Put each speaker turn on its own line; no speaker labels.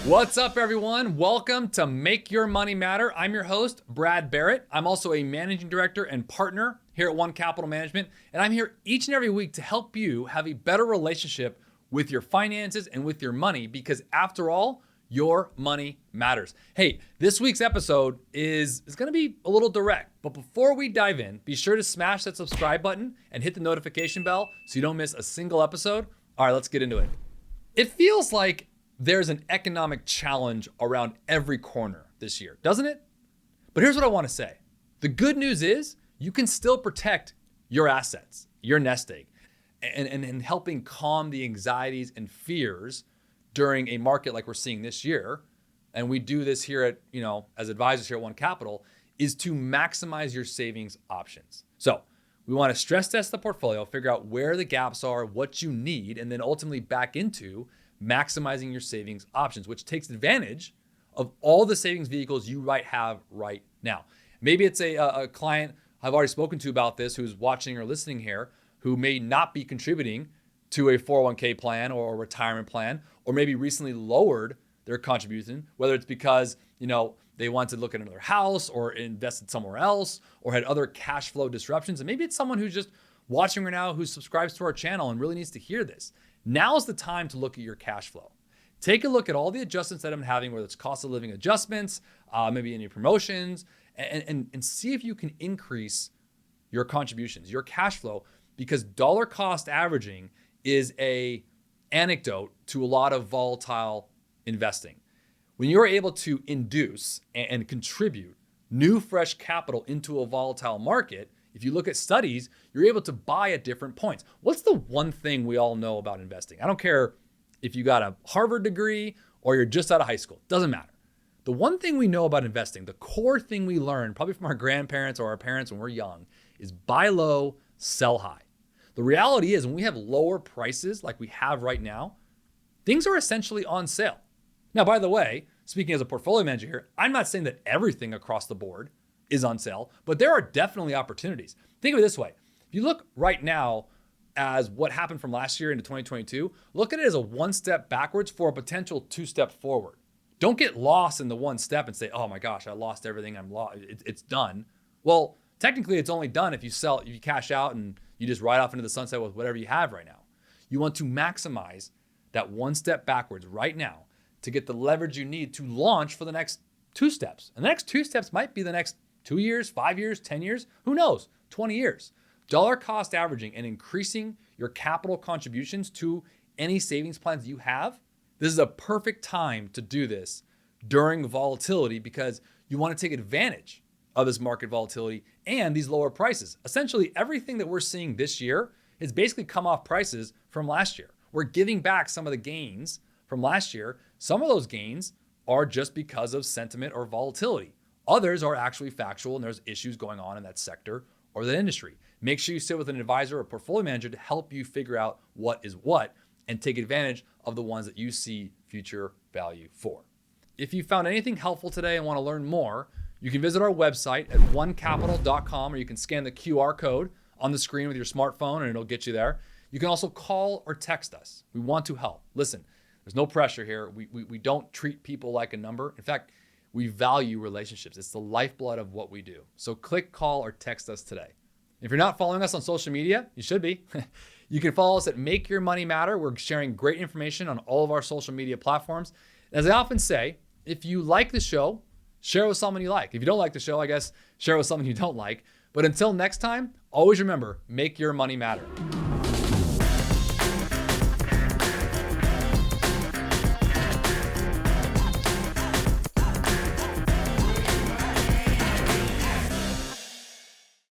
What's up, everyone? Welcome to Make Your Money Matter. I'm your host, Brad Barrett. I'm also a managing director and partner here at One Capital Management, and I'm here each and every week to help you have a better relationship with your finances and with your money, because after all, your money matters. Hey, this week's episode is going to be a little direct, but before we dive in, be sure to smash that subscribe button and hit the notification bell so you don't miss a single episode. All right, let's get into it. It feels like there's an economic challenge around every corner this year, doesn't it? But here's what I want to say. The good news is you can still protect your assets, your nest egg, and helping calm the anxieties and fears during a market like we're seeing this year. And we do this here at, as advisors here at One Capital, is to maximize your savings options. So we want to stress test the portfolio, figure out where the gaps are, what you need, and then ultimately back into maximizing your savings options, which takes advantage of all the savings vehicles you might have right now. Maybe it's a client I've already spoken to about this who's watching or listening here who may not be contributing to a 401k plan or a retirement plan, or maybe recently lowered their contribution, whether it's because, they want to look at another house or invested somewhere else or had other cash flow disruptions. And maybe it's someone who's just watching right now who subscribes to our channel and really needs to hear this. Now's the time to look at your cash flow. Take a look at all the adjustments that I'm having, whether it's cost of living adjustments, maybe any promotions, and see if you can increase your contributions, your cash flow, because dollar cost averaging is an anecdote to a lot of volatile investing. When you're able to induce and contribute new fresh capital into a volatile market, if you look at studies, you're able to buy at different points. What's the one thing we all know about investing? I don't care if you got a Harvard degree or you're just out of high school. It doesn't matter. The one thing we know about investing, the core thing we learned probably from our grandparents or our parents when we're young, is buy low, sell high. The reality is when we have lower prices like we have right now, things are essentially on sale. Now, by the way, speaking as a portfolio manager here, I'm not saying that everything across the board is on sale, but there are definitely opportunities. Think of it this way. If you look right now as what happened from last year into 2022, look at it as a one step backwards for a potential two step forward. Don't get lost in the one step and say, oh my gosh, I lost everything. It's done. Well, technically it's only done if you sell, if you cash out and you just ride off into the sunset with whatever you have right now. You want to maximize that one step backwards right now to get the leverage you need to launch for the next two steps. And the next two steps might be the next 2 years, 5 years, 10 years, who knows, 20 years. Dollar cost averaging and increasing your capital contributions to any savings plans you have. This is a perfect time to do this during volatility because you want to take advantage of this market volatility and these lower prices. Essentially, everything that we're seeing this year has basically come off prices from last year. We're giving back some of the gains from last year. Some of those gains are just because of sentiment or volatility. Others are actually factual and there's issues going on in that sector or that industry. Make sure you sit with an advisor or portfolio manager to help you figure out what is what and take advantage of the ones that you see future value for. If you found anything helpful today and want to learn more, you can visit our website at onecapital.com, or you can scan the QR code on the screen with your smartphone and it'll get you there. You can also call or text us. We want to help. Listen, there's no pressure here. We don't treat people like a number. In fact, we value relationships. It's the lifeblood of what we do. So click, call, or text us today. If you're not following us on social media, you should be. You can follow us at Make Your Money Matter. We're sharing great information on all of our social media platforms. As I often say, if you like the show, share it with someone you like. If you don't like the show, I guess share it with someone you don't like. But until next time, always remember, make your money matter.